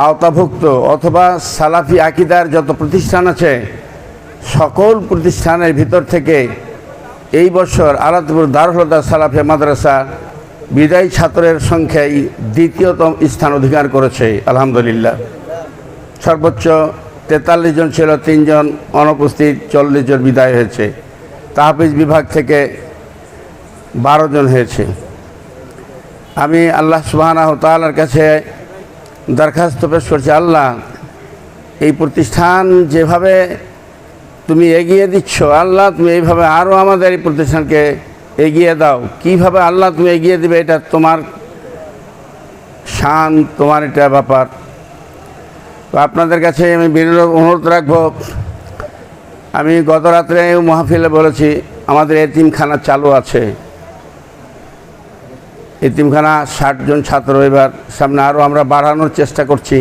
আওতাভুক্ত অথবা সালাফি আকীদার যত প্রতিষ্ঠান আছে সকল প্রতিষ্ঠানের ভিতর থেকে এই বছর আলাদপুর দারুল হুদা সালাফি মাদ্রাসা বিদায়ী ছাত্রের সংখ্যায় দ্বিতীয়তম স্থান অধিকার করেছে। আলহামদুলিল্লাহ। সর্বোচ্চ 43 জন ছিল, 3 জন অনুপস্থিত, 40 জন বিদায় হয়েছে। তাহফিজ বিভাগ থেকে 12 জন হয়েছে। আমি আল্লাহ সুবহানাহু ওয়া তাআলার কাছে দরখাস্ত পেশ করছি, আল্লাহ এই প্রতিষ্ঠান যেভাবে তুমি এগিয়ে দিচ্ছ, আল্লাহ তুমি এইভাবে আরও আমাদের এই প্রতিষ্ঠানকে এগিয়ে দাও। কিভাবে আল্লাহ তুমি এগিয়ে দিবে এটা তোমার শান, তোমার এটা ব্যাপার। তো আপনাদের কাছে আমি বিনীত অনুরোধ রাখব, আমি গত রাত্রে মাহফিলে বলেছি আমাদের এতিমখানা চালু আছে। এতিমখানা 60 জন ছাত্র, এবার সামনে আরও আমরা বাড়ানোর চেষ্টা করছি।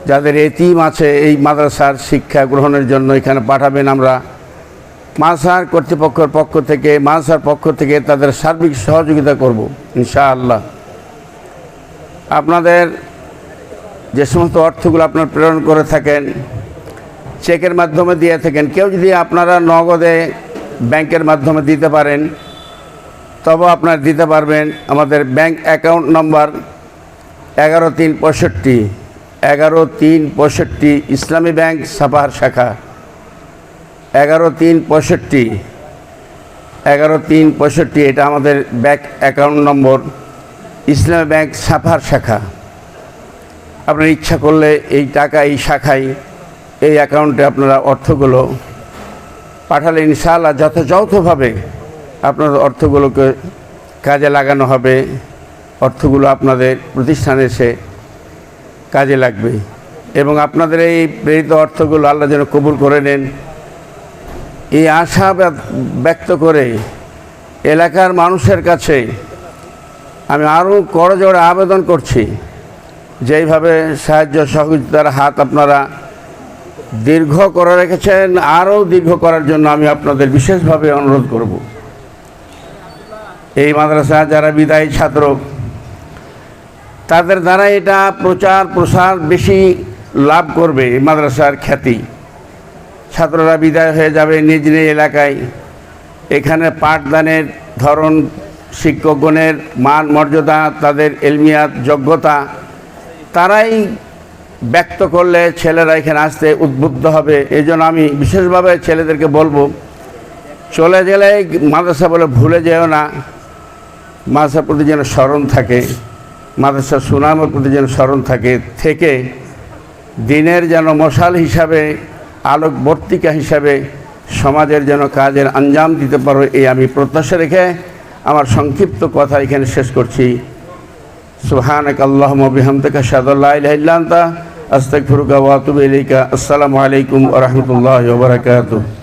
যাদের এতিম আছে এই মাদ্রাসার শিক্ষা গ্রহণের জন্য এখানে পাঠাবেন। আমরা মাদ্রাসার কর্তৃপক্ষের পক্ষ থেকে, মাদ্রাসার পক্ষ থেকে তাদের সার্বিক সহযোগিতা করব ইনশাআল্লাহ। আপনাদের যে সমস্ত অর্থগুলো আপনারা প্রেরণ করে থাকেন, চেকের মাধ্যমে দিয়ে থাকেন, কেউ যদি আপনারা নগদে ব্যাংকের মাধ্যমে দিতে পারেন তবে আপনারা দিতে পারবেন। আমাদের ব্যাংক অ্যাকাউন্ট নম্বর 11365 ইসলামী ব্যাংক সাপাহার শাখা, 11365 এটা আমাদের ব্যাংক অ্যাকাউন্ট নম্বর, ইসলামী ব্যাংক সাপাহার শাখা। আপনার ইচ্ছা করলে এই টাকা এই শাখায়, এই অ্যাকাউন্টে আপনারা অর্থগুলো পাঠালে ইনশাআল্লাহ যথাযথভাবে আপনার অর্থগুলোকে কাজে লাগানো হবে। অর্থগুলো আপনাদের প্রতিষ্ঠানে এসে কাজে লাগবে এবং আপনাদের এই প্রেরিত অর্থগুলো আল্লাহ যেন কবুল করে নেন, এই আশা ব্যক্ত করে এলাকার মানুষের কাছে আমি আরও করজোড়ে আবেদন করছি, যেইভাবে সাহায্য সহযোগিতার হাত আপনারা দীর্ঘ করে রেখেছেন, আরও দীর্ঘ করার জন্য আমি আপনাদের বিশেষভাবে অনুরোধ করব। এই মাদ্রাসা যারা বিদায়ী ছাত্র তাদের দ্বারা এটা প্রচার প্রসার বেশি লাভ করবে। এই মাদ্রাসার খ্যাতি, ছাত্ররা বিদায় হয়ে যাবে নিজ নিজ এলাকায়। এখানে পাঠদানের ধরন, শিক্ষকগণের মান মর্যাদা, তাদের এলমিয়াত যোগ্যতা তারাই ব্যক্ত করলে ছেলেরা এখানে আসতে উদ্বুদ্ধ হবে। এই জন্য আমি বিশেষভাবে ছেলেদেরকে বলবো, চলে গেলে মাদ্রাসা বলে ভুলে যেও না। মাদ্রাসার প্রতি যেন স্মরণ থাকে, মাদ্রাসার সুনামের প্রতি যেন স্মরণ থেকে দিনের যেন মশাল হিসাবে, আলোকবর্তিকা হিসাবে সমাজের যেন কাজের আঞ্জাম দিতে পারো, এই আমি প্রত্যাশা রেখে আমার সংক্ষিপ্ত কথা এখানে শেষ করছি। সুবহানাকা আল্লাহুম্মা বিহামদিকা আশহাদু আল্লা ইলাহা ইল্লা আনতা আস্তাগফিরুকা ওয়া আতুবু ইলাইকা। আসসালামু আলাইকুম ওয়া রাহমাতুল্লাহি ওয়া বারাকাতুহু।